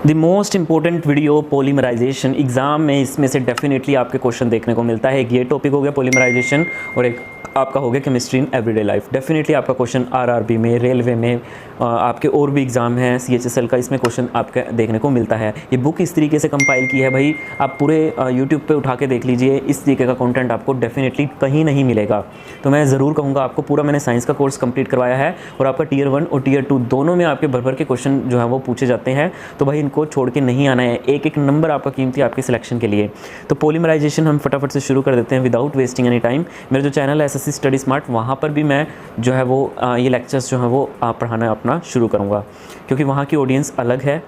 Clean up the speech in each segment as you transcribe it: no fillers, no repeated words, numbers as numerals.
The most important video polymerisation. Exam में इसमें से डेफिनेटली आपके क्वेश्चन देखने को मिलता है। एक ये टॉपिक हो गया पॉलीमराइजेशन और एक आपका हो गया chemistry in everyday life. Definitely आपका क्वेश्चन आरआरबी में, रेलवे में, आपके और भी एग्ज़ाम हैं सीएचएसएल का, इसमें क्वेश्चन आपके देखने को मिलता है। ये बुक इस तरीके से कंपाइल की है भाई, आप पूरे यूट्यूब पे उठा के देख लीजिए, इस तरीके का कंटेंट आपको डेफिनेटली कहीं नहीं मिलेगा। तो मैं ज़रूर कहूँगा आपको, पूरा मैंने साइंस का कोर्स कंप्लीट करवाया है और आपका टियर 1 और टियर 2 दोनों में आपके भर के क्वेश्चन जो है वो पूछे जाते हैं। तो भाई इनको छोड़ के नहीं आना है, एक एक नंबर आपका कीमती आपके सिलेक्शन के लिए। तो पॉलीमराइजेशन हम फटाफट से शुरू कर देते हैं विदाउट वेस्टिंग एनी टाइम। मेरा जो चैनल है एसएससी स्टडी स्मार्ट, वहाँ पर भी मैं जो है वो ये लेक्चर्स जो है वो पढ़ाना अपना शुरू करूँगा, क्योंकि वहाँ की ऑडियंस अलग है।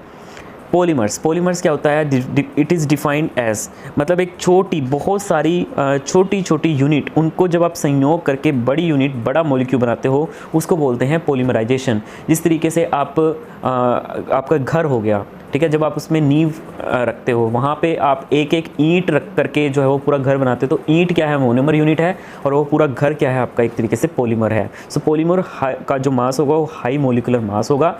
पॉलीमर्स क्या होता है? इट इज़ डिफाइंड एज, मतलब एक छोटी, बहुत सारी छोटी छोटी यूनिट, उनको जब आप संयोग करके बड़ी यूनिट, बड़ा मॉलिक्यूल बनाते हो, उसको बोलते हैं पॉलीमराइजेशन। जिस तरीके से आपका घर हो गया, ठीक है, जब आप उसमें नींव रखते हो, वहाँ पे आप एक एक ईंट रख करके जो है वो पूरा घर बनाते हो। तो ईंट क्या है? मोनोमर यूनिट है, और वो पूरा घर क्या है? आपका एक तरीके से पॉलीमर है। सो पॉलीमर का जो मास होगा वो हाई मोलिकुलर मास होगा।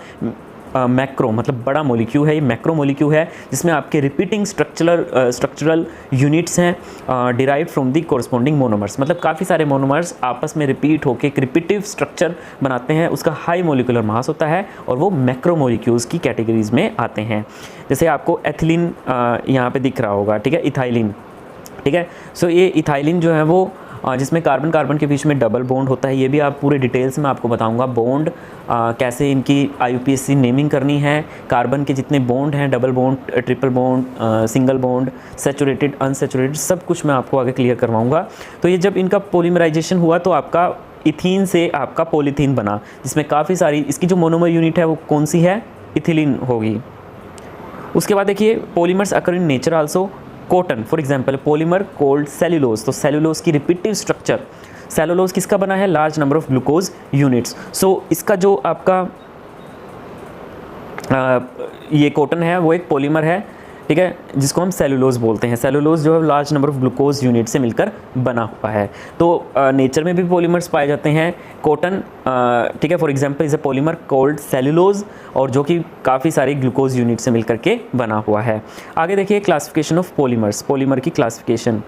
मैक्रो मतलब बड़ा मोलिक्यूल है, ये मैक्रो मोलिक्यूल है, जिसमें आपके रिपीटिंग स्ट्रक्चरल यूनिट्स हैं derived from the corresponding monomers. मतलब काफ़ी सारे मोनोमर्स आपस में रिपीट होकर एक रिपीटिव स्ट्रक्चर बनाते हैं, उसका हाई मोलिकुलर मास होता है और वो मैक्रो मोलिक्यूल्स की कैटेगरीज में आते हैं। जैसे आपको एथिलीन यहाँ पे दिख रहा होगा, ठीक है, इथाइलिन, ठीक है। सो ये इथाइलिन जो है वो जिसमें कार्बन कार्बन के बीच में डबल बॉन्ड होता है, ये भी आप पूरे डिटेल्स में आपको बताऊंगा। बॉन्ड कैसे इनकी IUPAC नेमिंग करनी है, कार्बन के जितने बॉन्ड हैं, double bond, triple bond, single bond, saturated, unsaturated, सब कुछ मैं आपको आगे क्लियर करवाऊंगा। तो ये जब इनका पॉलीमराइजेशन हुआ तो आपका इथीन से आपका पॉलीथीन बना, जिसमें काफ़ी सारी, इसकी जो मोनोमर यूनिट है वो कौन सी है? इथिलीन होगी। उसके बाद देखिए polymers occur in nature also. Cotton for example, polymer called cellulose. तो सेल्यूलोज की रिपीटिव स्ट्रक्चर, सेल्यूलोज किसका बना है? Large number of glucose units. So इसका जो आपका ये कॉटन है वो एक पॉलीमर है, ठीक है, जिसको हम सेल्यूलोज बोलते हैं। सेल्यूलोज जो है large number of glucose unit से मिलकर बना हुआ है। तो नेचर में भी पॉलीमर्स पाए जाते हैं। कॉटन, ठीक है, for example is a polymer called cellulose, और जो कि काफ़ी सारे ग्लूकोज यूनिट से मिलकर के बना हुआ है। आगे देखिए क्लासिफिकेशन ऑफ पॉलीमर्स, पॉलीमर की क्लासिफिकेशन।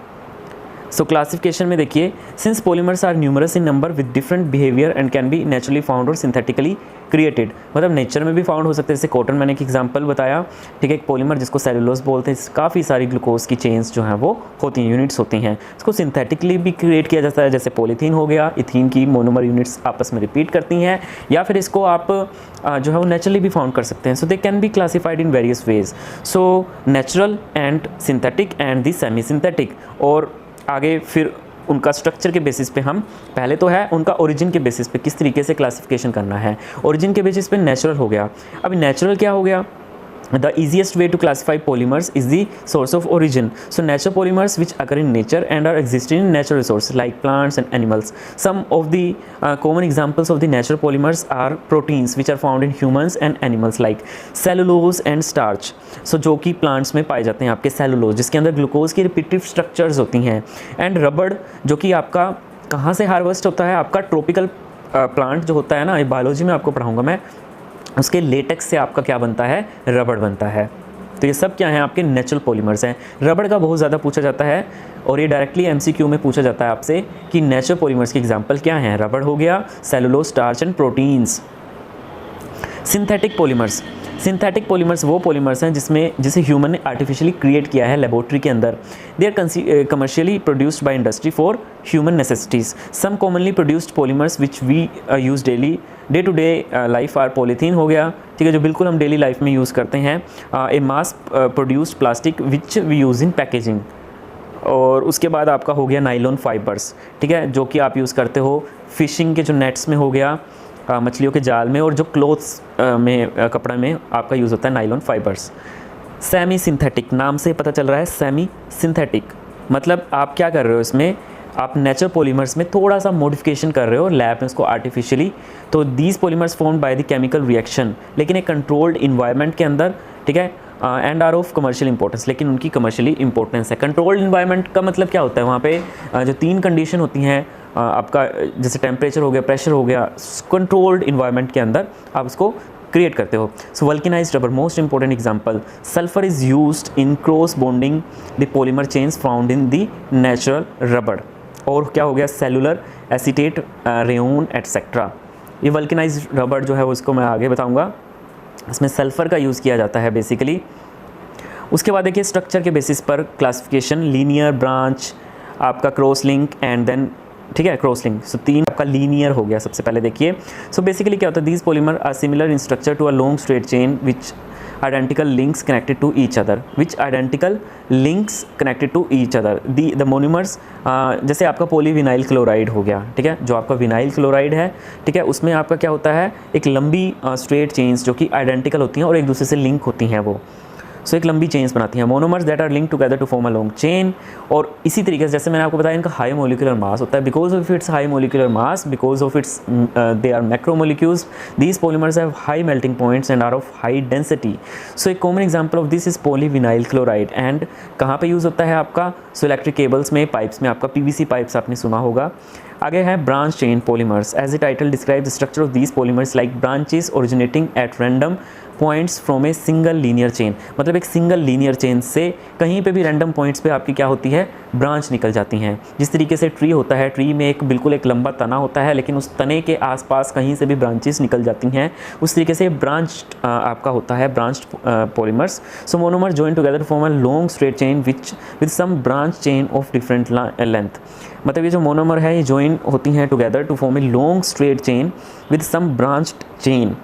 सो क्लासिफिकेशन में देखिए, since polymers are numerous in number with different behaviour and can be naturally found or synthetically created, मतलब नेचर में भी फाउंड हो सकते हैं। जैसे कॉटन मैंने एक एग्जांपल बताया, ठीक है, एक पॉलीमर जिसको सेलुलोज बोलते हैं, काफ़ी सारी ग्लूकोज की चेन्स जो हैं वो होती हैं, यूनिट्स होती हैं। इसको सिंथेटिकली भी क्रिएट किया जाता है, जैसे पॉलीथीन हो गया, इथीन की मोनोमर यूनिट्स आपस में रिपीट करती हैं, या फिर इसको आप जो है वो नेचुरली भी फाउंड कर सकते हैं। So they can be classified in various ways. So natural and synthetic and the semi synthetic, और आगे फिर उनका स्ट्रक्चर के बेसिस पे हम, पहले तो है उनका ओरिजिन के बेसिस पे किस तरीके से क्लासिफिकेशन करना है। ओरिजिन के बेसिस पे नेचुरल हो गया। अब नेचुरल क्या हो गया? The easiest way to classify polymers is the source of origin. So natural polymers which occur in nature and are existing in natural resources like plants and animals. Some of the common examples of the natural polymers are proteins which are found in humans and animals like cellulose and starch. So जो कि plants में पाए जाते हैं आपके cellulose, जिसके अंदर glucose की रिपीटिव स्ट्रक्चर्स होती हैं, and rubber जो कि आपका कहाँ से हार्वेस्ट होता है? आपका ट्रॉपिकल प्लांट जो होता है ना, ये बायोलॉजी में आपको पढ़ाऊँगा मैं, उसके लेटेक्स से आपका क्या बनता है? रबड़ बनता है। तो ये सब क्या है? आपके नेचुरल पॉलीमर्स हैं। रबड़ का बहुत ज़्यादा पूछा जाता है, और ये डायरेक्टली MCQ में पूछा जाता है आपसे कि नेचुरल पॉलीमर्स के एग्जांपल क्या हैं? रबड़ हो गया, cellulose, starch and proteins. Synthetic polymers, synthetic polymers वो पॉलीमर्स हैं जिसे ह्यूमन ने आर्टिफिशियली क्रिएट किया है लेबोरेटरी के अंदर। They are commercially produced by industry for human necessities. Some commonly produced polymers which we use day to day life are polythene हो गया, ठीक है, जो बिल्कुल हम डेली लाइफ में यूज़ करते हैं। A mass produced plastic which we use in packaging. और उसके बाद आपका हो गया नाइलॉन फाइबर्स, ठीक है, जो कि आप यूज़ करते हो फिशिंग के जो नेट्स में हो गया, मछलियों के जाल में, और जो क्लोथ्स में, कपड़ा में आपका यूज़ होता है नाइलॉन फाइबर्स। सेमी सिंथेटिक, नाम से पता चल रहा है सेमी सिंथेटिक, मतलब आप क्या कर रहे हो इसमें? आप नेचुरल पॉलीमर्स में थोड़ा सा मॉडिफिकेशन कर रहे हो लैब में इसको आर्टिफिशियली। तो these polymers formed by the chemical reaction, लेकिन एक कंट्रोल्ड इन्वायरमेंट के अंदर, ठीक है, and are of commercial importance, लेकिन उनकी कमर्शियली इंपॉर्टेंस है। कंट्रोल्ड इन्वायरमेंट का मतलब क्या होता है? वहाँ पे जो 3 कंडीशन होती हैं आपका, जैसे टेम्परेचर हो गया, प्रेशर हो गया, कंट्रोल्ड इन्वायरमेंट के अंदर आप उसको क्रिएट करते हो। So vulcanised rubber, most important example, sulphur is used in cross bonding the polymer chains found in the natural rubber. और क्या हो गया, सेलुलर एसीटेट, रेयोन एटसेट्रा। ये वल्केनाइज्ड रबर जो है उसको मैं आगे बताऊंगा, इसमें सल्फ़र का यूज़ किया जाता है बेसिकली। उसके बाद देखिए स्ट्रक्चर के बेसिस पर क्लासिफिकेशन, लीनियर, ब्रांच, आपका क्रॉस लिंक एंड देन, ठीक है, क्रॉस लिंक। सो 3 आपका लीनियर हो गया सबसे पहले देखिए। सो बेसिकली क्या होता है, these polymer are similar in structure to a long straight chain which identical links connected to each other, which identical links connected to each other, the monomers, जैसे आपका पॉलीविनाइल क्लोराइड हो गया, ठीक है, जो आपका विनाइल क्लोराइड है, ठीक है, उसमें आपका क्या होता है, एक लंबी स्ट्रेट चेन्स जो कि आइडेंटिकल होती हैं और एक दूसरे से लिंक होती हैं वो, सो एक लंबी चेन्स बनाती हैं, monomers that are link together to form a long chain. और इसी तरीके से जैसे मैंने आपको बताया इनका हाई मोलिकुलर मास होता है, because of its high molecular mass, because of its they are macromolecules, these polymers have high melting points and are of high density. So एक common example of this is polyvinyl chloride. And कहाँ पे use होता है आपका, so electric cables में, pipes में, आपका PVC pipes आपने सुना होगा। आगे है branch chain polymers, as a title describe the structure of these polymers like branches originating at random points from a single linear chain. मतलब एक सिंगल लीनियर चेन से कहीं पे भी रैंडम पॉइंट्स पे आपकी क्या होती है, ब्रांच निकल जाती हैं। जिस तरीके से ट्री होता है, ट्री में एक बिल्कुल एक लंबा तना होता है, लेकिन उस तने के आसपास कहीं से भी ब्रांचेस निकल जाती हैं, उस तरीके से ब्रांच आपका होता है, branched polymers. So monomer join together form a long straight chain which with some branch chain of different length. मतलब ये जो मोनोमर है ये जॉइन होती हैं together to form a long straight chain with some branched chain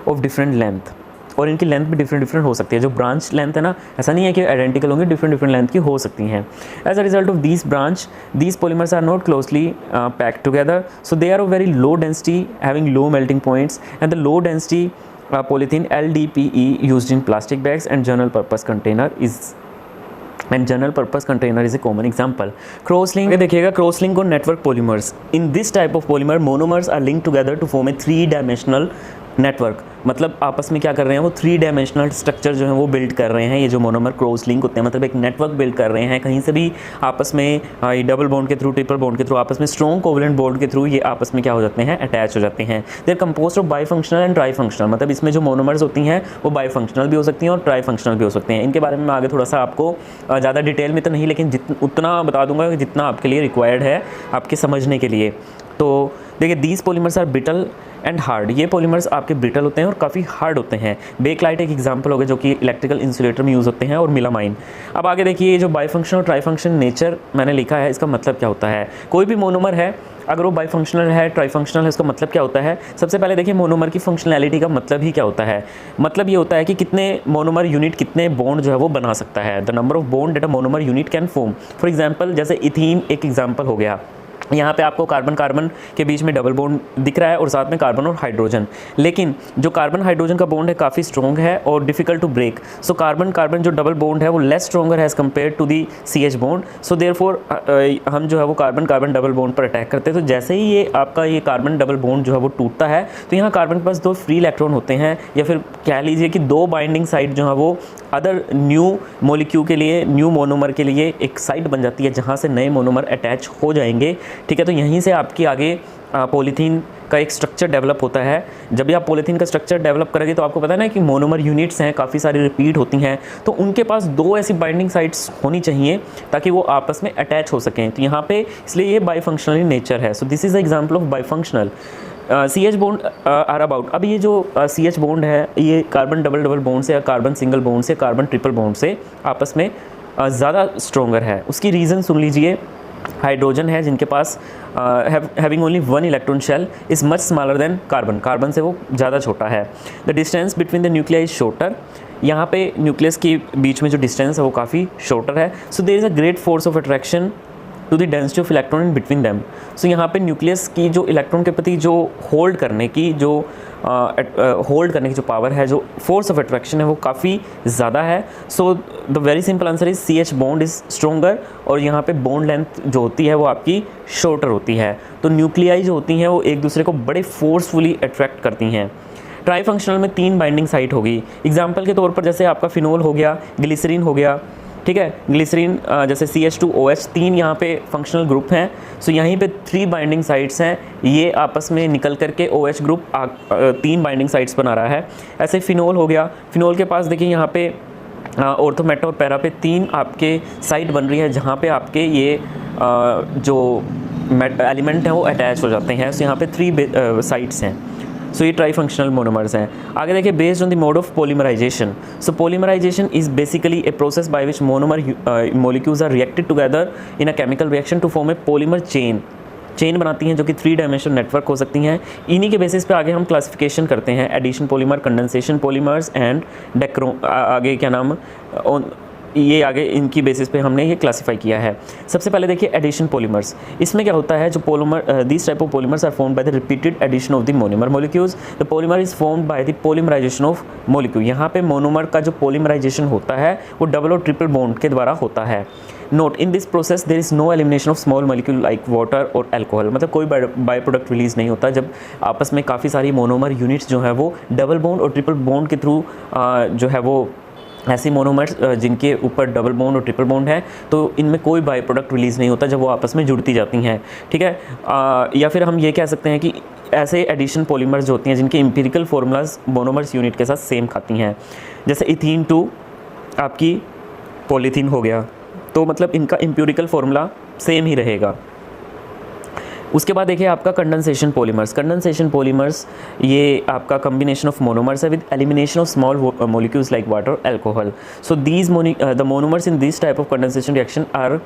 of different length. और इनकी length भी डिफरेंट हो सकती है। जो ब्रांच लेंथ है ना, ऐसा नहीं है कि आइडेंटिकल होंगी, डिफरेंट लेंथ की हो सकती हैं। As a result of these branch, these polymers are not closely packed together, so they are of very low density, having low melting points and the low density polythene LDPE used in plastic bags and general purpose container is a common example. Crosslink, देखिएगा crosslink और network polymers. In this type of polymer, monomers are linked together to form a 3-dimensional network. मतलब आपस में क्या कर रहे हैं, वो 3-dimensional स्ट्रक्चर जो है वो बिल्ड कर रहे हैं। ये जो मोनोमर क्रॉस लिंक होते हैं, मतलब एक नेटवर्क बिल्ड कर रहे हैं। कहीं से भी आपस में डबल बॉन्ड के थ्रू, ट्रिपल बॉन्ड के थ्रू, आपस में स्ट्रॉन्ग कोवलेंट बॉन्ड के थ्रू ये आपस में क्या हो जाते हैं, अटैच हो जाते हैं। They are composed of bifunctional and trifunctional. मतलब इसमें जो मोनोमर्स होती हैं वो बाईफंक्शनल भी हो सकती हैं और ट्राईफंक्शनल भी हो सकते हैं। इनके बारे में मैं आगे थोड़ा सा आपको ज़्यादा डिटेल में तो नहीं, लेकिन उतना बता दूंगा जितना आपके लिए रिक्वायर्ड है आपके समझने के लिए। तो देखिए, these polymers are brittle and hard. ये पॉलीमर्स आपके ब्रिटल होते हैं और काफ़ी हार्ड होते हैं। बेकलाइट एक एग्जांपल हो गया जो कि इलेक्ट्रिकल इंसुलेटर में यूज़ होते हैं, और मिलामाइन। अब आगे देखिए, ये जो बाईफंक्शनल और ट्राईफंक्शनल नेचर मैंने लिखा है, इसका मतलब क्या होता है। कोई भी मोनोमर है अगर वो बाईफंक्शनल है, ट्राईफंक्शनल है, उसका मतलब क्या होता है। सबसे पहले देखिए मोनोमर की फंक्शनैलिटी का मतलब ही क्या होता है। मतलब ये होता है कि कितने मोनोमर यूनिट, कितने बॉन्ड जो है वो बना सकता है। The number of bond that a monomer unit can form. For example जैसे इथीन एक एग्जांपल हो गया। यहाँ पे आपको कार्बन कार्बन के बीच में डबल बॉन्ड दिख रहा है और साथ में कार्बन और हाइड्रोजन, लेकिन जो कार्बन हाइड्रोजन का बॉन्ड है काफ़ी स्ट्रॉन्ग है और difficult to break. So carbon carbon जो डबल बॉन्ड है वो less stronger as compare to the CH bond. So therefore हम जो है वो कार्बन कार्बन डबल बॉन्ड पर अटैक करते हैं। तो जैसे ही ये आपका ये कार्बन डबल बॉन्ड जो है वो टूटता है, तो यहाँ कार्बन के पास 2 फ्री इलेक्ट्रॉन होते हैं, या फिर कह लीजिए कि 2 बाइंडिंग साइड जो है वो अदर न्यू मोलिक्यूल के लिए, न्यू मोनोमर के लिए एक साइट बन जाती है जहाँ से नए मोनोमर अटैच हो जाएंगे। ठीक है, तो यहीं से आपकी आगे पॉलीथीन का एक स्ट्रक्चर डेवलप होता है। जब भी आप पॉलीथीन का स्ट्रक्चर डेवलप करेंगे तो आपको पता है ना कि मोनोमर यूनिट्स हैं, काफ़ी सारी रिपीट होती हैं, तो उनके पास 2 ऐसी बाइंडिंग साइट्स होनी चाहिए ताकि वो आपस में अटैच हो सकें। तो यहाँ पे इसलिए ये बाईफंक्शनल इन नेचर है। So this is the example of bifunctional. CH bond are about. अब ये जो CH बॉन्ड है ये कार्बन डबल डबल बॉन्ड से या कार्बन सिंगल बॉन्ड से, कार्बन ट्रिपल बॉन्ड से आपस में ज़्यादा स्ट्रोंगर है। उसकी रीज़न सुन लीजिए। हाइड्रोजन है जिनके पास having only 1 electron shell is much smaller than carbon. Carbon से वो ज़्यादा छोटा है। The distance between the nuclei is shorter. यहाँ पे न्यूक्लियस के बीच में जो डिस्टेंस है वो काफ़ी शॉर्टर है। So there is a great force of attraction to the density of electron in between them. सो यहाँ पे न्यूक्लियस की जो इलेक्ट्रॉन के प्रति जो होल्ड करने की जो पावर है, जो फोर्स ऑफ अट्रैक्शन है वो काफ़ी ज़्यादा है। So the very simple answer is CH bond is stronger, और यहाँ पे बॉन्ड लेंथ जो होती है वो आपकी शॉर्टर होती है। तो न्यूक्लियाई जो होती हैं वो एक दूसरे को बड़े फोर्सफुली अट्रैक्ट करती हैं। ट्राई फंक्शनल में 3 बाइंडिंग साइट होगी। एग्जाम्पल के तौर पर जैसे आपका फिनोल हो गया, ग्लिसरीन हो गया, ठीक है। ग्लिसरीन जैसे CH2OH 3 यहाँ पे फंक्शनल ग्रुप हैं, सो यहीं पे 3 बाइंडिंग साइट्स हैं, ये आपस में निकल करके OH ग्रुप 3 बाइंडिंग साइट्स बना रहा है। ऐसे फिनोल हो गया, फिनोल के पास देखिए यहाँ पे ऑर्थो मेटा और पैरा पे 3 आपके साइट बन रही है जहाँ पे आपके ये जो एलिमेंट हैं वो अटैच हो जाते हैं। सो यहाँ पे 3 साइट्स हैं, सो ये ट्राई फंक्शनल मोनोमर्स हैं। आगे देखिए based on the mode of polymerisation, so polymerisation is basically a process by which monomer molecules are reacted together in a chemical reaction to form a polymer chain बनाती हैं जो कि 3 dimensional network हो सकती हैं। इन्हीं के बेसिस पे आगे हम क्लासिफिकेशन करते हैं addition polymer, condensation polymers and आगे क्या नाम ये आगे इनकी बेसिस पे हमने ये क्लासिफाई किया है। सबसे पहले देखिए एडिशन पॉलीमर्स, इसमें क्या होता है जो polymer this type of polymers are formed by the repeated addition of the monomer molecules. The polymer is formed by the polymerisation of molecule. यहाँ पे मोनोमर का जो पॉलीमराइजेशन होता है वो डबल और ट्रिपल बॉन्ड के द्वारा होता है। Note in this process there is no elimination of small molecule like water और अल्कोहल, मतलब कोई बाय प्रोडक्ट रिलीज नहीं होता जब आपस में काफ़ी सारी मोनोमर यूनिट्स जो है वो डबल बॉन्ड और ट्रिपल बॉन्ड के थ्रू जो है वो ऐसी मोनोमर्स जिनके ऊपर डबल बॉन्ड और ट्रिपल बॉन्ड है तो इनमें कोई बाय प्रोडक्ट रिलीज़ नहीं होता जब वो आपस में जुड़ती जाती हैं, ठीक है। या फिर हम ये कह सकते हैं कि ऐसे एडिशन पॉलीमर्स जो होती हैं जिनके एम्पिरिकल फार्मूलाज मोनोमर्स यूनिट के साथ सेम खाती हैं, जैसे इथीन टू आपकी पॉलीथीन हो गया, तो मतलब इनका एम्पिरिकल फार्मूला सेम ही रहेगा। उसके बाद देखिए आपका कंडेंसेशन पॉलीमर्स। कंडेंसेशन पॉलीमर्स ये आपका कम्बिनेशन ऑफ मोनोमर्स है with elimination of small molecules like water और alcohol. So these the monomers in this type of condensation reaction are,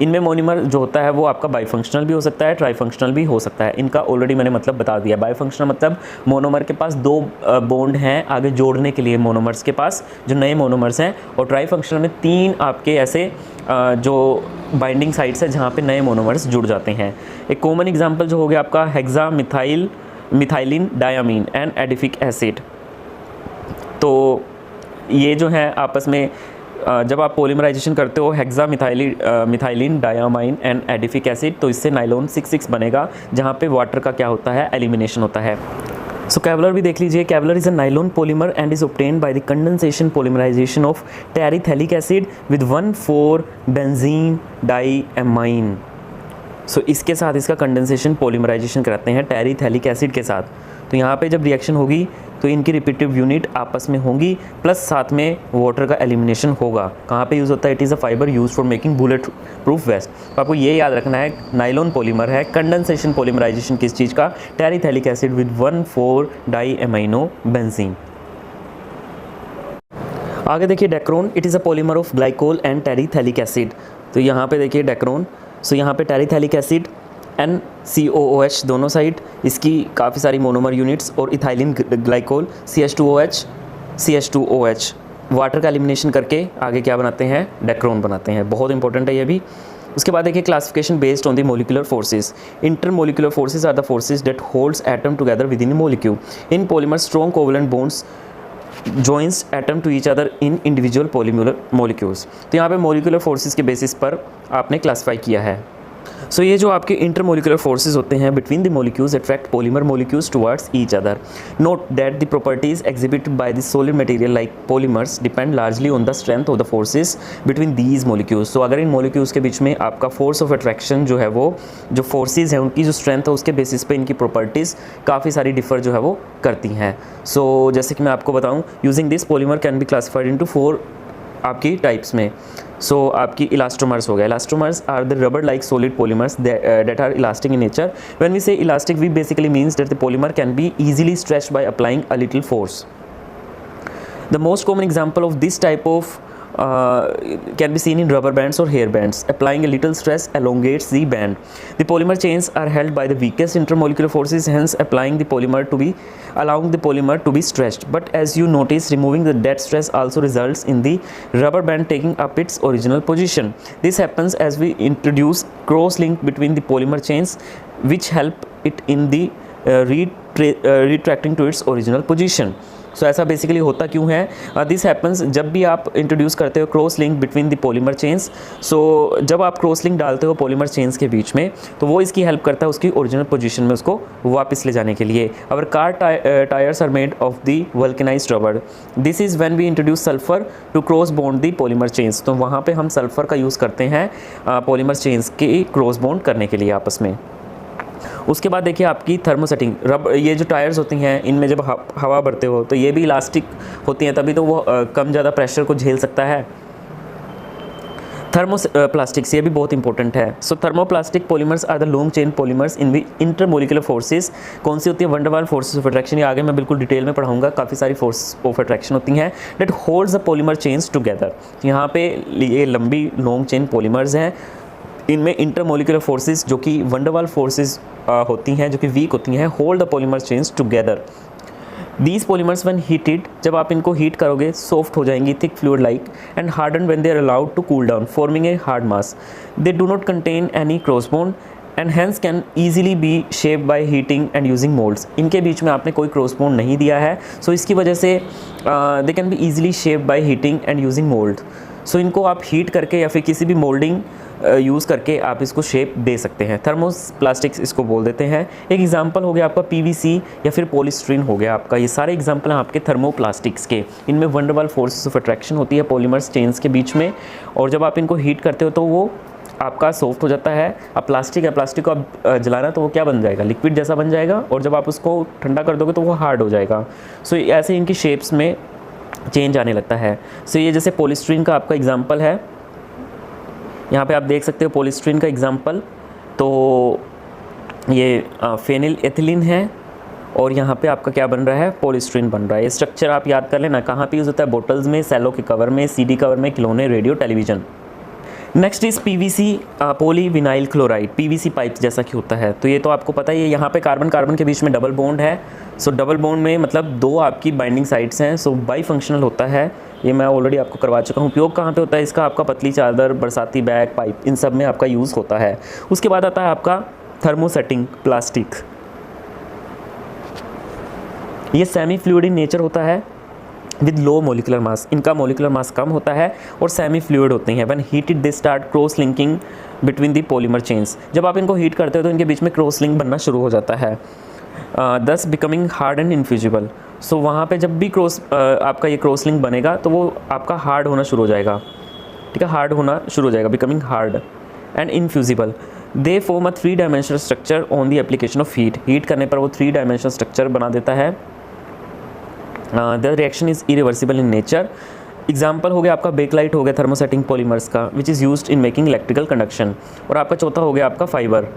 इनमें मोनोमर जो होता है वो आपका बाईफंक्शनल भी हो सकता है, ट्राईफंक्शनल भी हो सकता है। इनका ऑलरेडी मैंने मतलब बता दिया। बाईफंक्शनल मतलब मोनोमर के पास 2 बॉन्ड हैं आगे जोड़ने के लिए मोनोमर्स के पास जो नए मोनोमर्स हैं, और ट्राईफंक्शनल में 3 आपके ऐसे जो बाइंडिंग साइट्स है जहाँ पे नए मोनोमर्स जुड़ जाते हैं। एक कॉमन एग्जांपल जो हो गया आपका hexamethylene diamine and adipic acid. तो ये जो है आपस में जब आप पॉलीमराइजेशन करते हो hexamethylene diamine and adipic acid, तो इससे नाइलॉन 6 बनेगा जहाँ पे वाटर का क्या होता है, एलिमिनेशन होता है। सो कैवलर भी देख लीजिए। Kevlar is a nylon polymer and is obtained by the condensation polymerisation of terephthalic acid with 1,4 benzene diamine. सो इसके साथ इसका कंडेंसेशन पॉलीमराइजेशन कराते हैं टेरिथैलिक एसिड के साथ। तो यहाँ पे जब रिएक्शन होगी तो इनकी रिपीटिव यूनिट आपस में होंगी प्लस साथ में वाटर का एलिमिनेशन होगा। कहाँ पे यूज़ होता है? It is a fibre use for making bulletproof vest. तो आपको ये याद रखना है नाइलॉन पॉलीमर है। कंडेंसेशन पॉलीमराइजेशन किस चीज़ का? Terephthalic acid with 1,4 diamino benzene. आगे देखिए Dacron, it is a polymer of glycol and terephthalic acid. तो यहाँ पे देखिए डेक्रोन, सो यहाँ पे टेरिथैलिक एसिड NCOOH दोनों साइड, इसकी काफ़ी सारी मोनोमर यूनिट्स, और इथाइलिन ग्लाइकोल CH2OH वाटर का एलिमिनेशन करके आगे क्या बनाते हैं? डेक्रोन बनाते हैं। बहुत इंपॉर्टेंट है ये भी। उसके बाद देखिए classification based on the molecular forces. Intermolecular forces are the forces that holds atom together within molecule. In polymer strong covalent bonds joins atom to each other in individual polymolar molecules। तो यहाँ पे molecular forces के basis पर आपने classify किया है। सो ये जो आपके इंटरमोलिकुलर फोर्सेस होते हैं between the molecules attract polymer molecules towards each other. Note that the properties exhibited by the solid material like polymers depend largely on the strength of the forces between these molecules. तो अगर इन molecules के बीच में आपका force of attraction जो है वो जो forces हैं उनकी जो स्ट्रेंथ है उसके बेसिस पे इनकी प्रॉपर्टीज़ काफ़ी सारी डिफर जो है वो करती हैं। सो जैसे कि मैं आपको बताऊँ, using this polymer can be classified into 4 आपकी टाइप्स में। सो आपकी इलास्टोमर्स हो गया। Elastomers are the rubber like solid polymers that are elastic in nature. When we say elastic, we basically means that the polymer can be easily stretched by applying a little force. The most common example of this type of can be seen in rubber bands or hair bands. Applying a little stress elongates the band. The polymer chains are held by the weakest intermolecular forces, hence allowing the polymer to be stretched. But as you notice, removing the dead stress also results in the rubber band taking up its original position. This happens as we introduce cross link between the polymer chains, which help it in the retracting to its original position. सो ऐसा basically होता क्यों है? This happens जब भी आप introduce करते हो cross link between the polymer chains. सो जब आप क्रॉस लिंक डालते हो पॉलीमर चेन्स के बीच में, तो वो इसकी हेल्प करता है उसकी ओरिजिनल पोजीशन में उसको वापस ले जाने के लिए। Our car tyres are made of the vulcanised rubber. This is when we introduce sulphur to cross bond the polymer chains. तो वहाँ पे हम सल्फर का यूज़ करते हैं पॉलीमर चेन्स की क्रॉस बॉन्ड करने के लिए आपस में। उसके बाद देखिए आपकी थर्मोसेटिंग ये जो टायर्स होती हैं, इनमें जब हवा भरते हो तो ये भी इलास्टिक होती हैं, तभी तो वो कम ज़्यादा प्रेशर को झेल सकता है। थर्मोप्लास्टिक्स ये भी बहुत इंपॉर्टेंट है। So thermoplastic polymers are the long chain polymers in we intermolecular forces. कौन सी होती है? वंडर वाल फोर्सेस ऑफ अट्रैक्शन। ये आगे मैं बिल्कुल डिटेल में पढ़ाऊंगा। काफ़ी सारी फोर्स ऑफ अट्रैक्शन होती हैं that holds the polymer chains together. यहाँ पे ये लंबी लॉन्ग चेन पॉलीमर्स हैं, इनमें इंटरमोलिकुलर फोर्सेस जो कि वंडरवाल फोर्सेस होती हैं, जो कि वीक होती हैं, hold the polymer chains together. These polymers when heated, जब आप इनको हीट करोगे सॉफ्ट हो जाएंगी, thick fluid like, and harden when they are allowed to cool down forming a hard mass. They do not contain any cross bond and hence can easily be shape by heating and using moulds. इनके बीच में आपने कोई cross bond नहीं दिया है, सो इसकी वजह से they can be easily shape by heating and using mould. सो इनको आप हीट करके या फिर किसी भी मोल्डिंग यूज़ करके आप इसको शेप दे सकते हैं। थर्मोप्लास्टिक्स इसको बोल देते हैं। एक एग्जांपल हो गया आपका पीवीसी या फिर पॉलीस्टीरीन हो गया आपका। ये सारे एग्जांपल हैं आपके थर्मोप्लास्टिक्स के। इनमें वंडरवाल फोर्सेस ऑफ अट्रैक्शन होती है पॉलीमर्स चेन्स के बीच में, और जब आप इनको हीट करते हो तो वो आपका सॉफ्ट हो जाता है। अब प्लास्टिक है, प्लास्टिक को आप जलाना तो वो क्या बन जाएगा? लिक्विड जैसा बन जाएगा, और जब आप उसको ठंडा कर दोगे तो वो हार्ड हो जाएगा। सो ऐसे इनकी शेप्स में चेंज आने लगता है। सो ये जैसे पॉलीस्टीरीन का आपका एग्जांपल है, यहाँ पे आप देख सकते हो पॉलीस्टीरीन का एग्जांपल। तो ये फेनिल एथिलीन है, और यहाँ पे आपका क्या बन रहा है? पॉलीस्टीरीन बन रहा है। ये स्ट्रक्चर आप याद कर लेना। कहाँ पे यूज़ होता है? बोटल्स में, सेलो के कवर में, सीडी कवर में, खिलौने, radio, television. Next is PVC polyvinyl chloride. PVC pipe जैसा कि होता है, तो ये तो आपको पता ही है। यहाँ पे कार्बन कार्बन के बीच में डबल बॉन्ड है। सो डबल बॉन्ड में मतलब दो आपकी बाइंडिंग साइड्स हैं। सो बाई फंक्शनल होता है। ये मैं ऑलरेडी आपको करवा चुका हूँ। उपयोग कहाँ पे होता है इसका? आपका पतली चादर, बरसाती बैग, पाइप, इन सब में आपका यूज़ होता है। उसके बाद आता है आपका थर्मोसेटिंग प्लास्टिक। ये सेमी फ्लूइड इन नेचर होता है विद लो मोलिकुलर मास। इनका मोलिकुलर मास कम होता है और सेमी फ्लूइड होते हैं। When heated they start cross linking between the polymer chains. जब आप इनको हीट करते हो तो इनके बीच में क्रॉस लिंक बनना शुरू हो जाता है, दस बिकमिंग हार्ड एंड इनफ्यूजिबल। सो वहाँ पे जब भी आपका ये क्रॉस लिंक बनेगा तो वो आपका हार्ड होना शुरू हो जाएगा। ठीक है, हार्ड होना शुरू हो जाएगा, becoming hard and infusible. They form a 3 dimensional structure on the application of heat. Heat करने पर वो 3 डायमेंशनल स्ट्रक्चर बना देता है। The reaction is irreversible in nature. Example हो गया आपका बेकलाइट हो गया थर्मोसेटिंग पॉलीमर्स का, which is used in making electrical conduction. और आपका चौथा हो गया आपका फाइबर।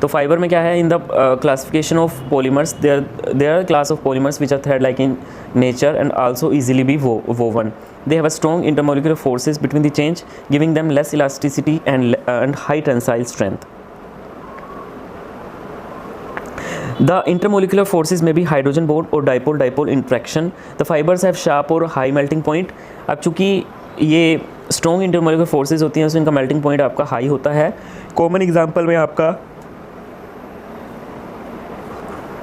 तो फाइबर में क्या है? In the classification of polymers there are class of polymers which are thread like in nature and also easily be woven. They have a strong intermolecular forces between the change, giving them less elasticity and high tensile strength. The intermolecular forces may be hydrogen bond or dipole-dipole interaction. The fibers have sharp or high melting point. अब चूँकि ये strong intermolecular forces होती हैं, तो इनका melting point आपका high होता है। Common example में आपका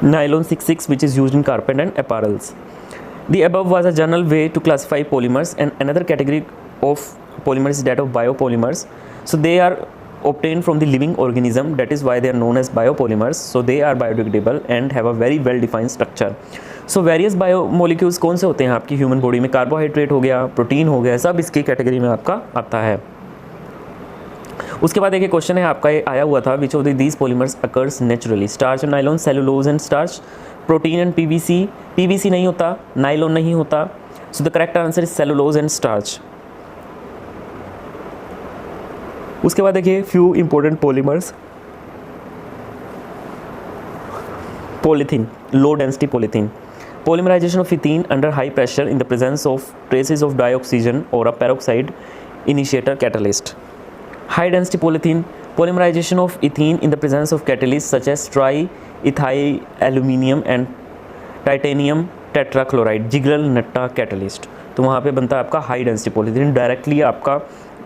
nylon 66 which is used in carpet and apparels. The above was a general way to classify polymers, and another category of polymers is that of biopolymers. So they are obtained from the living organism, that is why they are known as biopolymers. So they are biodegradable and have a very well defined structure. So various biomolecules कौन से होते हैं आपकी human body में? Carbohydrate हो गया, protein हो गया, सब इसकी कैटेगरी में आपका आता है। उसके बाद एक क्वेश्चन है आपका, ये आया हुआ था, which of these polymers occurs naturally? Starch and nylon, cellulose and starch, protein and PVC. PVC नहीं होता, नाइलॉन नहीं होता। So the correct answer is cellulose and starch. उसके बाद देखिए few important polymers. Polythene, low density polythene. Polymerization of ethene under high pressure in the presence of traces of dioxygen or a peroxide initiator catalyst. High density polythene, polymerization of ethene in the presence of catalysts such as triethyl aluminum and titanium tetrachloride, Ziegler-Natta catalyst. तो वहाँ पे बनता है आपका high density polythene. Directly आपका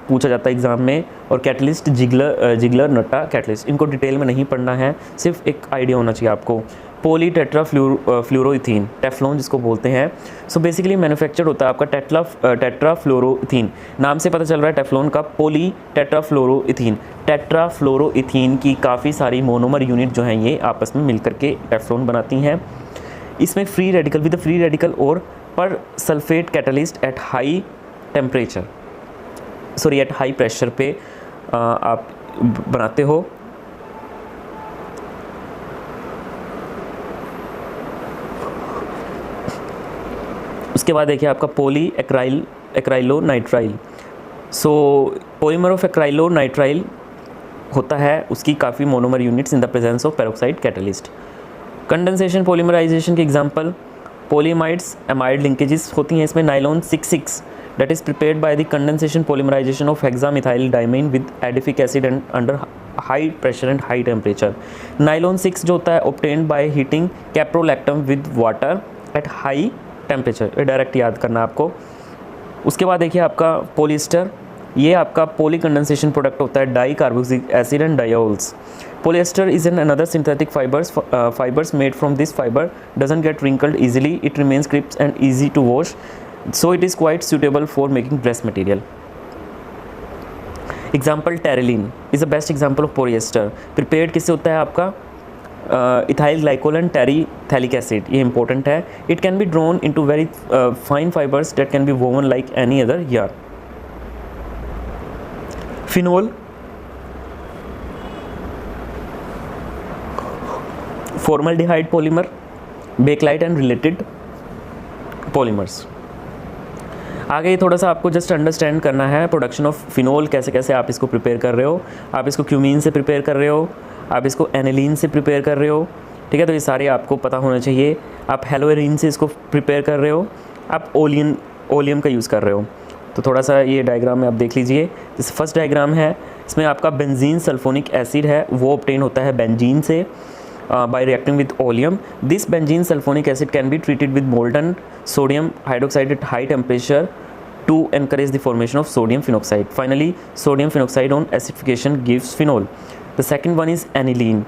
पूछा जाता है एग्जाम में। और कैटलिस्ट जिगलर नट्टा कैटलिस्ट, इनको डिटेल में नहीं पढ़ना है, सिर्फ एक आइडिया होना चाहिए आपको। पोली टेट्रा फ्लोरोइथीन, टेफ्लॉन जिसको बोलते हैं। सो बेसिकली मैन्युफैक्चर होता है आपका टेट्रा फ्लोरोइथीन, नाम से पता चल रहा है टेफ्लॉन का। पोली टेट्रा फ्लोरोइथीन की काफ़ी सारी मोनोमर यूनिट जो हैं ये आपस में मिलकर के टेफ्लॉन बनाती हैं। इसमें free radical with free radical और persulphate catalyst at high temperature, sorry at high pressure पे आप बनाते हो। उसके बाद देखिए आपका poly acrylonitrile. So polymer of acrylonitrile होता है, उसकी काफ़ी monomer units in the presence of peroxide catalyst. Condensation polymerisation के एग्जांपल पॉलीमाइड्स एमाइड लिंकेजेस होती हैं इसमें। Nylon 66 that is prepared by the condensation polymerization of hexamethyldimine with adipic acid and under high pressure and high temperature. Nylon 6 जो होता है obtained by heating caprolactam with water at high temperature, ये direct याद करना आपको। उसके बाद देखिए आपका पोलिएस्टर, ये आपका पोली कंडेंसेशन प्रोडक्ट होता है di carboxylic acid and diols. Polyester is another synthetic fibers made from this fiber doesn't get wrinkled easily, it remains crisp and easy to wash, so it is quite suitable for making dress material. Example terylene is the best example of polyester. Prepared किससे होता है आपका ethyl glycol and terephthalic acid, ये important है। It can be drawn into very fine fibres that can be woven like any other yarn. Phenol, formaldehyde polymer, Bakelite and related polymers. आगे थोड़ा सा आपको जस्ट अंडरस्टैंड करना है production of phenol, कैसे कैसे आप इसको प्रिपेयर कर रहे हो। आप इसको क्यूमीन से प्रिपेयर कर रहे हो, आप इसको एनिलीन से प्रिपेयर कर रहे हो, ठीक है, तो ये सारे आपको पता होना चाहिए। आप हेलोएरिन से इसको प्रिपेयर कर रहे हो, आप ओलियम का यूज़ कर रहे हो। तो थोड़ा सा ये डायग्राम में आप देख लीजिए। जैसे फर्स्ट डायग्राम है, इसमें आपका बेंजीन सल्फोनिक एसिड है, वो ऑब्टेन होता है बेंजीन से by reacting with oleum. This benzene sulfonic acid can be treated with molten sodium hydroxide at high temperature to encourage the formation of sodium phenoxide. Finally, sodium phenoxide on acidification gives phenol. The second one is aniline.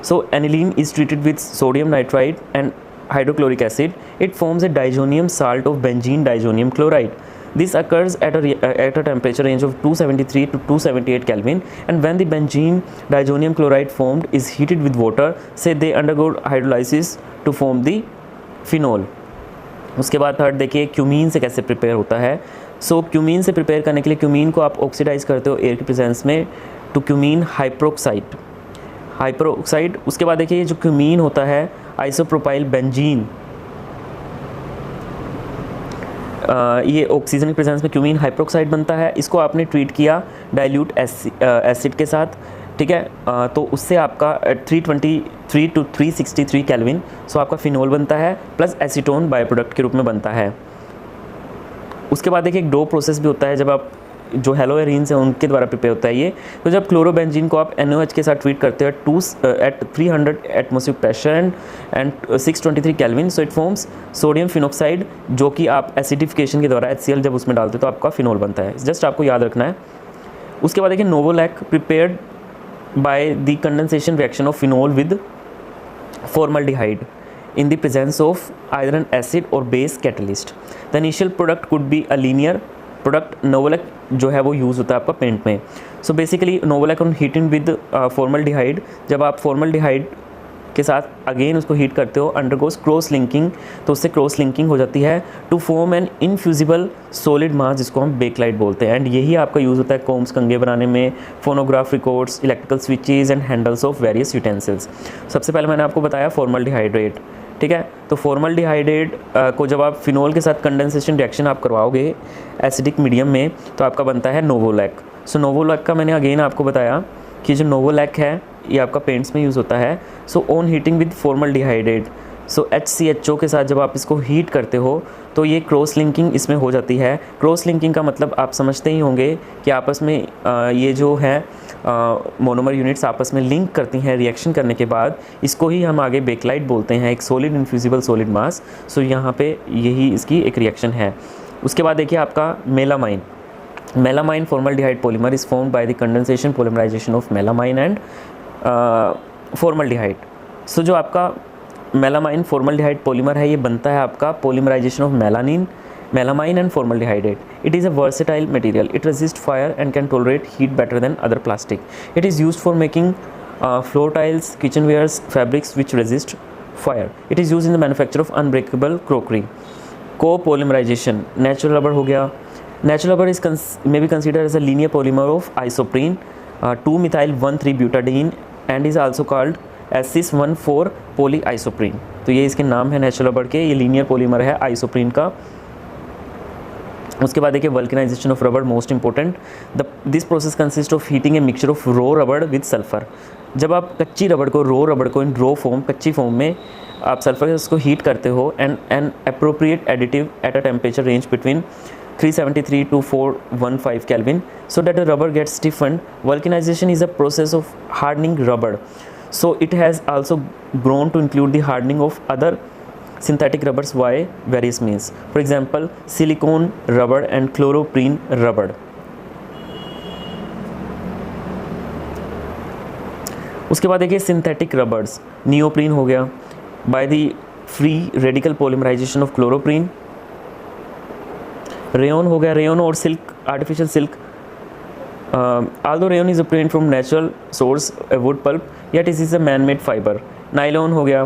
So aniline is treated with sodium nitrite and hydrochloric acid. It forms a diazonium salt of benzene diazonium chloride. This occurs at a temperature range of 273 to 278 Kelvin, and when the benzene diazonium chloride formed is heated with water, say they undergo hydrolysis to form the phenol. उसके बाद third देखिए cumene से कैसे prepare होता है। सो cumene से prepare करने के लिए क्यूमीन को आप ऑक्सीडाइज करते हो एयर की प्रेजेंस में टू क्यूमीन हाइप्रोक्साइड। उसके बाद देखिए जो क्यूमीन होता है आइसोप्रोपाइल बेंजीन, ये ऑक्सीजन की प्रेजेंस में क्यूमीन हाइप्रोक्साइड बनता है। इसको आपने ट्रीट किया डाइल्यूट एसिड के साथ, ठीक है, तो उससे आपका 323 टू 363 केल्विन, सो आपका फिनोल बनता है प्लस एसीटोन बाय प्रोडक्ट के रूप में बनता है। उसके बाद देखिए एक डो प्रोसेस भी होता है, जब आप जो हेलोएरिन से उनके द्वारा प्रिपेयर होता है ये। तो जब क्लोरोबेंजीन को आप NaOH के साथ ट्रीट करते हो at 300 atmospheric pressure and 623 kelvin, so it forms sodium phenoxide, जो कि आप एसिडिफिकेशन के द्वारा HCl जब उसमें डालते हो तो आपका फिनोल बनता है। जस्ट आपको याद रखना है। उसके बाद देखिए novolac prepared by the condensation reaction of phenol with formaldehyde in the presence of either an acid or base catalyst. The initial product could be a linear product. Novolac जो है वो यूज़ होता है आपका पेंट में। So basically novolac on heating with formaldehyde, जब आप formaldehyde के साथ अगेन उसको हीट करते हो, अंडरगोस क्रॉस लिंकिंग, तो उससे क्रॉस लिंकिंग हो जाती है to form an infusible solid mass, जिसको हम बेकलाइट बोलते हैं। एंड यही आपका यूज़ होता है कोम्स कंगे बनाने में, phonograph records, electrical switches and handles of various utensils. सबसे पहले मैंने आपको बताया फॉर्मल्डिहाइड्रेट, ठीक है, तो फॉर्मल्डिहाइडेट को जब आप फिनोल के साथ कंडेंसेशन रिएक्शन आप करवाओगे एसिडिक मीडियम में, तो आपका बनता है नोवोलैक। सो नोवोलैक का मैंने अगेन आपको बताया कि जो नोवोलैक है ये आपका पेंट्स में यूज़ होता है। So on heating with formaldehyde, so HCHO के साथ जब आप इसको हीट करते हो तो ये क्रॉस लिंकिंग इसमें हो जाती है। क्रॉस लिंकिंग का मतलब आप समझते ही होंगे कि आपस में ये जो है मोनोमर यूनिट्स आपस में लिंक करती हैं रिएक्शन करने के बाद, इसको ही हम आगे बेकलाइट बोलते हैं, एक सॉलिड इनफ्यूजिबल सॉलिड मास। सो यहाँ पे यही इसकी एक रिएक्शन है। उसके बाद देखिए आपका melamine formaldehyde polymer is formed by the condensation polymerisation of melamine and formaldehyde. So जो आपका मेलामाइन फॉर्मल्डिहाइड पॉलीमर है, ये बनता है आपका polymerisation of melamine and formaldehyde. It is a versatile material. It resists fire and can tolerate heat better than other plastic. It is used for making floor tiles, kitchenwares, fabrics which resist fire. It is used in the manufacture of unbreakable crockery. Co-polymerization. Natural rubber हो गया. Natural rubber is may be considered as a linear polymer of isoprene, 2-methyl-1,3-butadiene, and is also called as cis-1,4 polyisoprene. तो ये इसके नाम है natural rubber के, ये linear polymer है आइसोप्रीन का। उसके बाद देखिए vulcanisation of rubber, most important. This process consist of heating a mixture of raw rubber with sulphur. जब आप कच्ची रबड़ को, रो रबड़ को इन रो फॉर्म, कच्ची फॉर्म में आप सल्फर उसको हीट करते हो and an appropriate additive at a temperature range between 373 to 415 Kelvin so that the rubber gets stiffened. Vulcanization is a process of hardening rubber. So it has also grown to include the hardening of other synthetic rubbers by various means. For example, silicone rubber and chloroprene rubber. उसके बाद देखिए synthetic rubbers, neoprene हो गया by the free radical polymerization of chloroprene. Rayon हो गया, rayon और silk, artificial silk. Although rayon is obtained from natural source, a wood pulp, yet it is a man-made fiber. Nylon हो गया.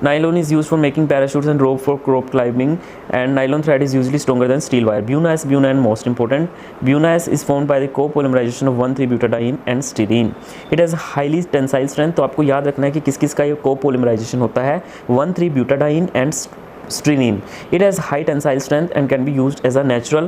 Nylon is used for making parachutes and rope for rope climbing, and nylon thread is usually stronger than steel wire. Bunias, most important. Bunias is formed by the co-polymerization of 1,3-butadiene and styrene. It has highly tensile strength. तो आपको याद रखना है कि किस किस का ये co-polymerization होता है, 1,3-butadiene and styrene. It has high tensile strength and can be used as a natural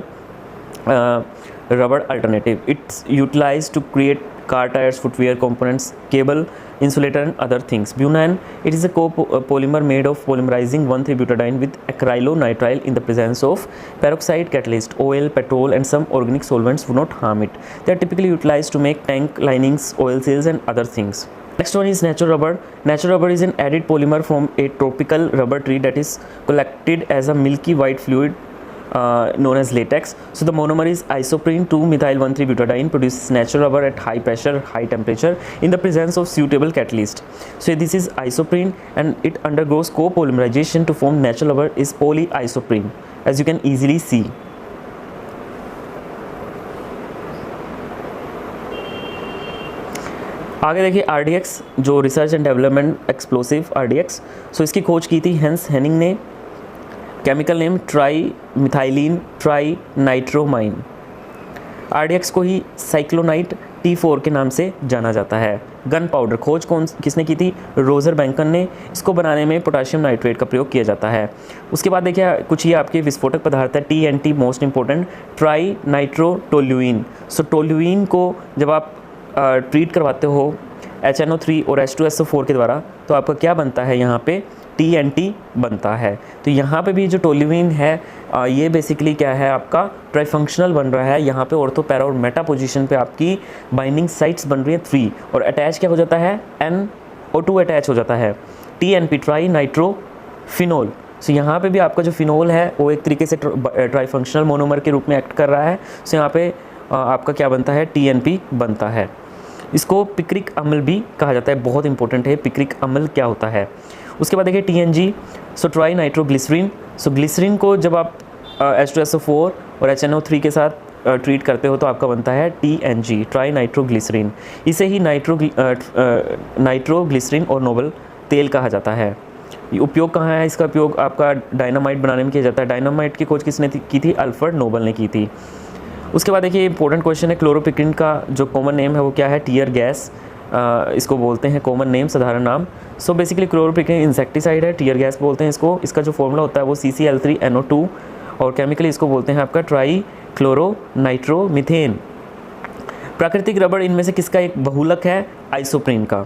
rubber alternative. It's utilized to create car tires, footwear components, cable, insulator and other things. Bunan, it is a copolymer made of polymerizing 1,3-butadiene with acrylonitrile in the presence of peroxide catalyst. Oil, petrol and some organic solvents would not harm it. They are typically utilized to make tank linings, oil seals and other things. Next one is natural rubber. Natural rubber is an added polymer from a tropical rubber tree that is collected as a milky white fluid known as latex. So the monomer is isoprene 2-methyl-1,3-butadiene, produces natural rubber at high pressure, high temperature in the presence of suitable catalyst. So this is isoprene and it undergoes copolymerization to form natural rubber is polyisoprene, as you can easily see. आगे देखिए RDX, जो research and development explosive RDX. So इसकी खोज की थी Hans Henning ने. Chemical name tri methylene tri nitramine. RDX को ही साइक्लोनाइट T4 के नाम से जाना जाता है. गन पाउडर खोज किसने की थी? रोजर बैंकन ने. इसको बनाने में पोटाशियम नाइट्रेट का प्रयोग किया जाता है. उसके बाद देखिए कुछ ये आपके विस्फोटक पदार्थ है, TNT, मोस्ट इंपॉर्टेंट, ट्राई नाइट्रोटोल्यूइन. सो टोल्यूइन को जब आप ट्रीट करवाते हो HNO3 और H2SO4 के द्वारा, तो आपका क्या बनता है यहाँ पे? TNT बनता है. तो यहाँ पे भी जो टोल्यूइन है ये बेसिकली क्या है आपका ट्राइफंक्शनल बन रहा है. यहाँ पे ऑर्थो, पैरा और मेटा पोजीशन पे आपकी बाइंडिंग साइट्स बन रही है 3 और अटैच क्या हो जाता है? NO2 अटैच हो जाता है. TNP try nitrophenol. सो यहाँ पे भी आपका जो फिनोल है वो एक तरीके से ट्राइफंक्शनल मोनोमर के रूप में एक्ट कर रहा है. सो यहाँ पे आपका क्या बनता है? TNP बनता है. इसको पिक्रिक अम्ल भी कहा जाता है, बहुत इंपॉर्टेंट है पिक्रिक अम्ल क्या होता है. उसके बाद देखिए TNG, सो ट्राई नाइट्रोग्लिसरीन. सो ग्लिसरीन को जब आप H2SO4 और HNO3 के साथ ट्रीट करते हो तो आपका बनता है TNG ट्राई नाइट्रोग्लिसरीन. इसे ही नाइट्रोग्लिसरीन और नोबल तेल कहा जाता है. ये उपयोग कहाँ है? इसका उपयोग आपका डायनामाइट बनाने में किया जाता है. डायनामाइट की खोज किसने की थी? अल्फ्रेड नोबल ने की थी. उसके बाद देखिए इंपॉर्टेंट क्वेश्चन है, क्लोरोपिक्रिन का जो कॉमन नेम है वो क्या है? टीयर गैस इसको बोलते हैं, कॉमन नेम, साधारण नाम. सो बेसिकली क्लोरोपिक्रिन इंसेक्टिसाइड है, टीयर गैस बोलते हैं इसको. इसका जो फॉर्मूला होता है वो CCl3NO2 और केमिकली इसको बोलते हैं आपका ट्राई क्लोरो नाइट्रोमीथेन. प्राकृतिक रबड़ इनमें से किसका एक बहुलक है? आइसोप्रीन का.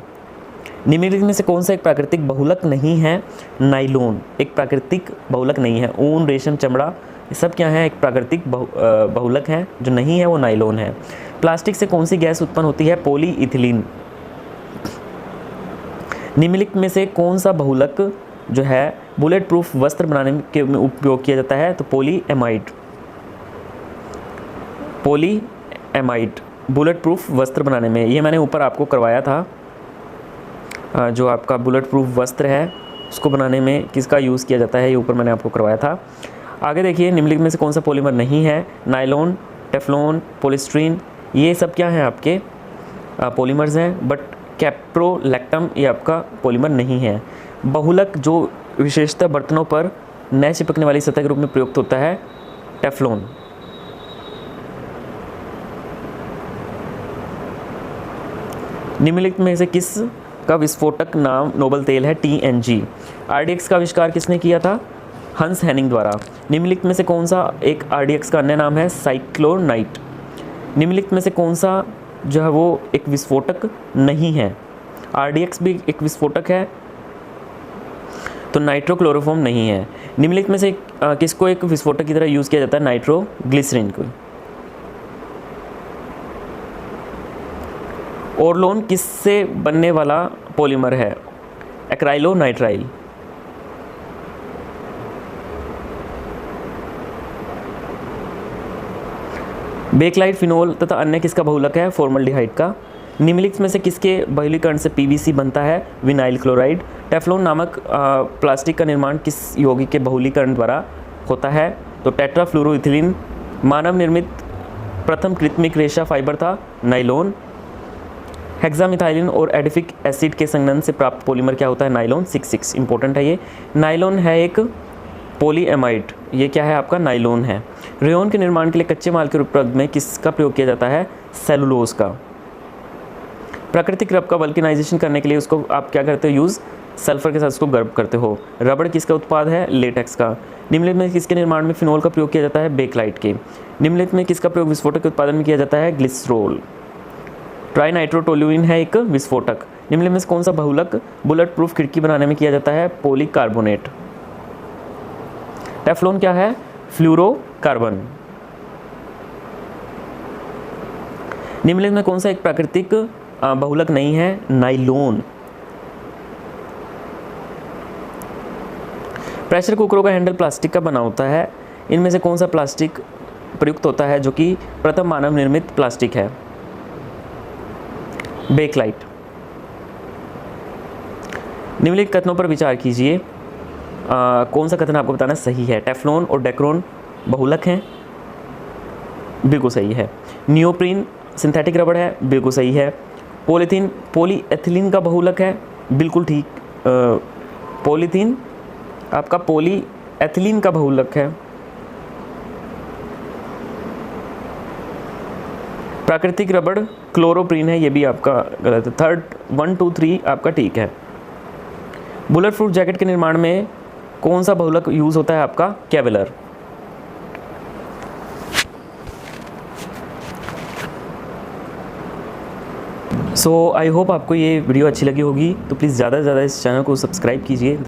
निम्नलिखित में से कौन सा एक प्राकृतिक बहुलक नहीं है? नाइलोन एक प्राकृतिक बहुलक नहीं है. ऊन, रेशम, चमड़ा, ये सब क्या है? एक प्राकृतिक बहुलक है. जो नहीं है वो नाइलोन है. प्लास्टिक से कौन सी गैस उत्पन्न होती है? पॉलीइथिलीन. निम्नलिखित में से कौन सा बहुलक जो है बुलेट प्रूफ वस्त्र बनाने के में उपयोग किया जाता है? तो पॉलीएमाइड. पॉलीएमाइड बुलेट प्रूफ वस्त्र बनाने में, ये मैंने ऊपर आपको करवाया था. जो आपका बुलेट प्रूफ वस्त्र है उसको बनाने में किसका यूज़ किया जाता है, ये ऊपर मैंने आपको करवाया था। आगे देखिए, निम्नलिखित में से कौन सा पॉलीमर नहीं है? नायलॉन, टेफ्लॉन, पॉलीस्टीरीन, ये सब क्या हैं आपके पॉलीमर्स हैं, बट कैप्रोलैक्टम ये आपका पॉलीमर नहीं है। बहुलक जो विशेषतः बर्तनों पर न चिपकने वाली सतह के रूप में प्रयुक्त होता है, टेफ्लॉन। निम्नलिखित में से किस का विस्फोटक नाम नोबल तेल है? TNG। RDX का आविष्कार किसने किया था? हंस हेनिंग द्वारा। निम्नलिखित में से कौन सा एक RDX का अन्य नाम है? साइक्लोनाइट। निम्नलिखित में से कौन सा जो है वो एक विस्फोटक नहीं है? RDX भी एक विस्फोटक है, तो नाइट्रोक्लोरोफॉर्म नहीं है। निम्नलिखित में से किसको एक विस्फोटक की तरह यूज़ किया जाता है? नाइट्रोग्लिसरीन को। ओरलोन किससे बनने वाला पॉलीमर है? एक्राइलोनाइट्राइल। बेकलाइट, फिनोल तथा अन्य किसका बहुलक है? फॉर्मल्डिहाइड का। निम्नलिखित में से किसके बहुलीकरण से PVC बनता है? Vinyl chloride. टेफ्लॉन नामक प्लास्टिक का निर्माण किस यौगिक के बहुलीकरण द्वारा होता है? तो टेट्राफ्लोरोइथिलीन। मानव निर्मित प्रथम कृत्रिम रेशा फाइबर था? नाइलॉन। हेक्सामिथाइलिन और एडिफिक एसिड के संघनन से प्राप्त पॉलीमर क्या होता है? नाइलॉन 66। इंपॉर्टेंट है ये। नाइलॉन है एक पॉलीएमाइड, ये क्या है आपका? नाइलॉन है। रेयॉन के निर्माण के लिए कच्चे माल के रूप में किसका प्रयोग किया जाता है? सेलुलोज का। प्राकृतिक रबर का वल्केनाइजेशन करने के लिए उसको आप क्या करते हो? यूज़ सल्फर के साथ उसको गर्म करते हो। रबड़ किसका उत्पाद है? लेटेक्स का। निम्नलिखित में किसके निर्माण में फिनोल का प्रयोग किया जाता है? बेकलाइट के। निम्नलिखित में किसका प्रयोग विस्फोटक के उत्पादन में किया जाता है? ग्लिसरोल। ट्राइनाइट्रोटोल्यूइन है एक विस्फोटक। निम्नलिखित में से कौन सा बहुलक बुलेट प्रूफ खिड़की बनाने में किया जाता है? पॉलीकार्बोनेट। टेफ्लॉन क्या है? फ्लूरोकार्बन। निम्नलिखित में कौन सा एक प्राकृतिक बहुलक नहीं है? नाइलॉन। प्रेशर कुकरों का हैंडल प्लास्टिक का बना होता है। इनमें से कौन सा प्लास्टिक प्रयुक्त होता है जो कि प्रथम मानव निर्मित प्लास्टिक है? बेकलाइट। निम्नलिखित कथनों पर विचार कीजिए, कौन सा कथन आपको बताना सही है? टेफ्लॉन और डेक्रोन बहुलक हैं, बिल्कुल सही है। नियोप्रीन सिंथेटिक रबड़ है, बिल्कुल सही है। पॉलीथीन पॉलीएथिलीन का बहुलक है, बिल्कुल ठीक। पॉलीथीन आपका पॉलीएथिलीन का बहुलक है। प्राकृतिक रबड़ क्लोरोप्रीन है, ये भी आपका गलत है। थर्ड 1 2 3 आपका ठीक है। बुलेट प्रूफ जैकेट के निर्माण में कौन सा बहुलक यूज़ होता है आपका? केवलर। सो आई होप आपको ये वीडियो अच्छी लगी होगी, तो प्लीज़ ज़्यादा से ज़्यादा इस चैनल को सब्सक्राइब कीजिए।